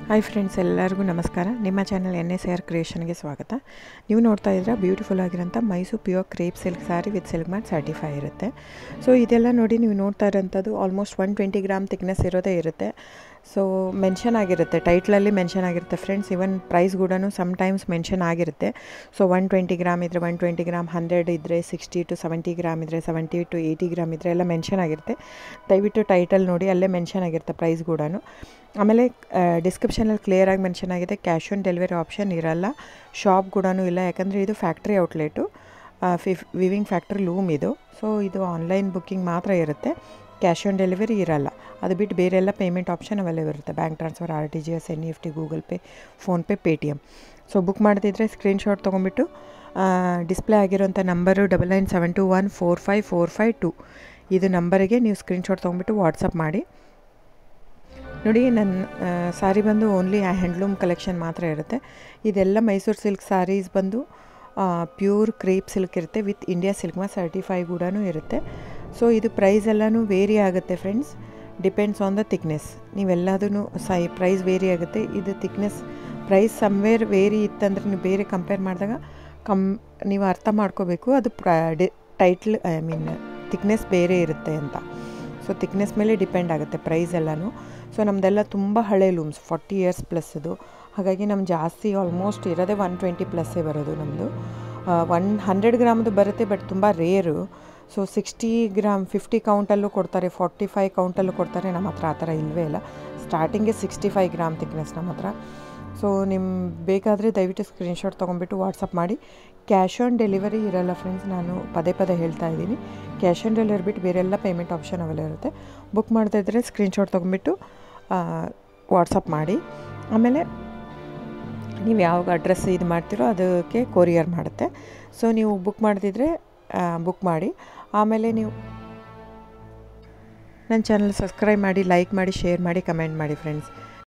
Hi friends, ಎಲ್ಲರಿಗೂ ನಮಸ್ಕಾರ. ನಿಮ್ಮ ಚಾನಲ್ NSAR ಕ್ರಿಯೇಷನ್ಗೆ ಸ್ವಾಗತ. ನೀವು ನೋಡ್ತಾ ಇದ್ದೀರಾ ಬ್ಯೂಟಿಫುಲ್ ಆಗಿರೋಂಥ Mysore pure crepe silk sari with silk mart certify ಇರುತ್ತೆ. ಸೊ ಇದೆಲ್ಲ ನೋಡಿ, ನೀವು ನೋಡ್ತಾ ಇರೋಂಥದ್ದು ಆಲ್ಮೋಸ್ಟ್ 120 ಗ್ರಾಮ್ ಥಿಕ್ನೆಸ್ ಇರೋದೇ ಇರುತ್ತೆ. ಸೊ ಮೆನ್ಷನ್ ಆಗಿರುತ್ತೆ, ಟೈಟ್ಲಲ್ಲಿ ಮೆನ್ಷನ್ ಆಗಿರುತ್ತೆ ಫ್ರೆಂಡ್ಸ್. ಇವನ್ ಪ್ರೈಸ್ ಕೂಡ ಸಮ್ಟೈಮ್ಸ್ ಮೆನ್ಷನ್ ಆಗಿರುತ್ತೆ. ಸೊ 120 ಗ್ರಾಮ್ ಇದ್ದರೆ 120 ಗ್ರಾಮ್, 100 ಇದ್ದರೆ 60 to 70 ಗ್ರಾಮ್ ಇದ್ದರೆ 70 to 80 ಗ್ರಾಮ್ ಇದ್ದರೆ ಎಲ್ಲ ಮೆನ್ಷನ್ ಆಗಿರುತ್ತೆ. ದಯವಿಟ್ಟು ಟೈಟಲ್ ನೋಡಿ, ಅಲ್ಲೇ ಮೆನ್ಷನ್ ಆಗಿರುತ್ತೆ ಪ್ರೈಸ್ ಕೂಡ. ಆಮೇಲೆ ಡಿಸ್ಕ್ರಿಪ್ಷನಲ್ಲಿ ಕ್ಲಿಯರಾಗಿ ಮೆನ್ಷನ್ ಆಗಿದೆ, ಕ್ಯಾಶ್ ಆನ್ ಡೆಲಿವರಿ ಆಪ್ಷನ್ ಇರಲ್ಲ, ಶಾಪ್ ಕೂಡ ಇಲ್ಲ. ಯಾಕಂದರೆ ಇದು factory outlet, viewing factory loom ಇದು. ಸೊ ಇದು ಆನ್ಲೈನ್ ಬುಕ್ಕಿಂಗ್ ಮಾತ್ರ ಇರುತ್ತೆ, ಕ್ಯಾಶ್ ಆನ್ ಡೆಲಿವರಿ ಇರಲ್ಲ. ಅದು ಬಿಟ್ಟು ಬೇರೆಲ್ಲ ಪೇಮೆಂಟ್ ಆಪ್ಷನ್ ಅವೈಲೇಬಲ್ ಇರುತ್ತೆ, bank transfer, RTGS, NEFT, Google pay, PhonePe, Paytm. So book ಮಾಡ್ತಿದ್ರೆ ಸ್ಕ್ರೀನ್ಶಾಟ್ ತೊಗೊಂಬಿಟ್ಟು ಡಿಸ್ಪ್ಲೇ ಆಗಿರೋಂಥ ನಂಬರು 9972145452 ಇದು ನಂಬರಿಗೆ ನೀವು ಸ್ಕ್ರೀನ್ಶಾಟ್ ತೊಗೊಂಬಿಟ್ಟು ವಾಟ್ಸಪ್ ಮಾಡಿ. ನೋಡಿ, ನನ್ನ ಸ್ಯಾರಿ ಬಂದು ಓನ್ಲಿ ಹ್ಯಾಂಡ್ಲೂಮ್ ಕಲೆಕ್ಷನ್ ಮಾತ್ರ ಇರುತ್ತೆ. ಇದೆಲ್ಲ ಮೈಸೂರು ಸಿಲ್ಕ್ ಸ್ಯಾರೀಸ್ ಬಂದು ಪ್ಯೂರ್ ಕ್ರೇಪ್ ಸಿಲ್ಕ್ ಇರುತ್ತೆ, with India silk mart certify ಕೂಡ ಇರುತ್ತೆ. ಸೊ ಇದು ಪ್ರೈಸ್ ಎಲ್ಲನೂ ವೇರಿ ಆಗುತ್ತೆ friends, depends on the thickness. ನೀವೆಲ್ಲದೂ ಪ್ರೈಸ್ ವೇರಿ ಆಗುತ್ತೆ. ಇದು ಥಿಕ್ನೆಸ್ ಪ್ರೈಸ್ ಸಮ್ವೇರ್ ವೇರಿ ಇತ್ತಂದರೆ ನೀವು ಬೇರೆ ಕಂಪೇರ್ ಮಾಡಿದಾಗ ನೀವು ಅರ್ಥ ಮಾಡ್ಕೋಬೇಕು, ಅದು ಥಿಕ್ನೆಸ್ ಬೇರೆ ಇರುತ್ತೆ ಅಂತ. ಸೊ ಥಿಕ್ನೆಸ್ ಮೇಲೆ ಡಿಪೆಂಡ್ ಆಗುತ್ತೆ ಪ್ರೈಸ್ ಎಲ್ಲನೂ. ಸೊ ನಮ್ಮದೆಲ್ಲ ತುಂಬ ಹಳೆ ಲೂಮ್ಸ್, 40 years ಪ್ಲಸ್ ಇದು. ಹಾಗಾಗಿ ನಮ್ಮ ಜಾಸ್ತಿ ಆಲ್ಮೋಸ್ಟ್ ಇರೋದೇ 120 ಪ್ಲಸ್ಸೇ ಬರೋದು ನಮ್ಮದು. 100 ಗ್ರಾಮ್ದು ಬರುತ್ತೆ, ಬಟ್ ತುಂಬ ರೇರು. ಸೊ 60 ಗ್ರಾಮ್ 50 ಕೌಂಟಲ್ಲೂ ಕೊಡ್ತಾರೆ, 45 ಕೌಂಟಲ್ಲೂ ಕೊಡ್ತಾರೆ. ನಮ್ಮ ಹತ್ರ ಆ ಥರ ಇಲ್ಲವೇ ಇಲ್ಲ. ಸ್ಟಾರ್ಟಿಂಗೇ 65 ಗ್ರಾಮ್ ಥಿಕ್ನೆಸ್ ನಮ್ಮ ಹತ್ರ. ಸೊ ಬೇಕಾದರೆ ದಯವಿಟ್ಟು ಸ್ಕ್ರೀನ್ಶಾಟ್ ತೊಗೊಂಬಿಟ್ಟು ವಾಟ್ಸಪ್ ಮಾಡಿ. ಕ್ಯಾಶ್ ಆನ್ ಡೆಲಿವರಿ ಇರಲ್ಲ ಫ್ರೆಂಡ್ಸ್, ನಾನು ಪದೇ ಹೇಳ್ತಾ ಇದ್ದೀನಿ. ಕ್ಯಾಶ್ ಆನ್ ಡೆಲಿವರಿ ಬಿಟ್ಟು ಬೇರೆಲ್ಲ ಪೇಮೆಂಟ್ ಆಪ್ಷನ್ ಅವೈಲೇಬಲ್ ಇರುತ್ತೆ. ಬುಕ್ ಮಾಡ್ತಾ ಇದ್ದರೆ ಸ್ಕ್ರೀನ್ಶಾಟ್ ತೊಗೊಂಬಿಟ್ಟು ವಾಟ್ಸಪ್ ಮಾಡಿ. ಆಮೇಲೆ ನೀವು ಯಾವ ಅಡ್ರೆಸ್ ಇದು ಮಾಡ್ತೀರೋ ಅದಕ್ಕೆ ಕೊರಿಯರ್ ಮಾಡುತ್ತೆ. ಸೊ ನೀವು ಬುಕ್ ಮಾಡ್ತಿದ್ರೆ ಬುಕ್ ಮಾಡಿ. ಆಮೇಲೆ ನೀವು ನನ್ನ ಚಾನಲ್ ಸಬ್ಸ್ಕ್ರೈಬ್ ಮಾಡಿ, ಲೈಕ್ ಮಾಡಿ, ಶೇರ್ ಮಾಡಿ, ಕಮೆಂಟ್ ಮಾಡಿ ಫ್ರೆಂಡ್ಸ್.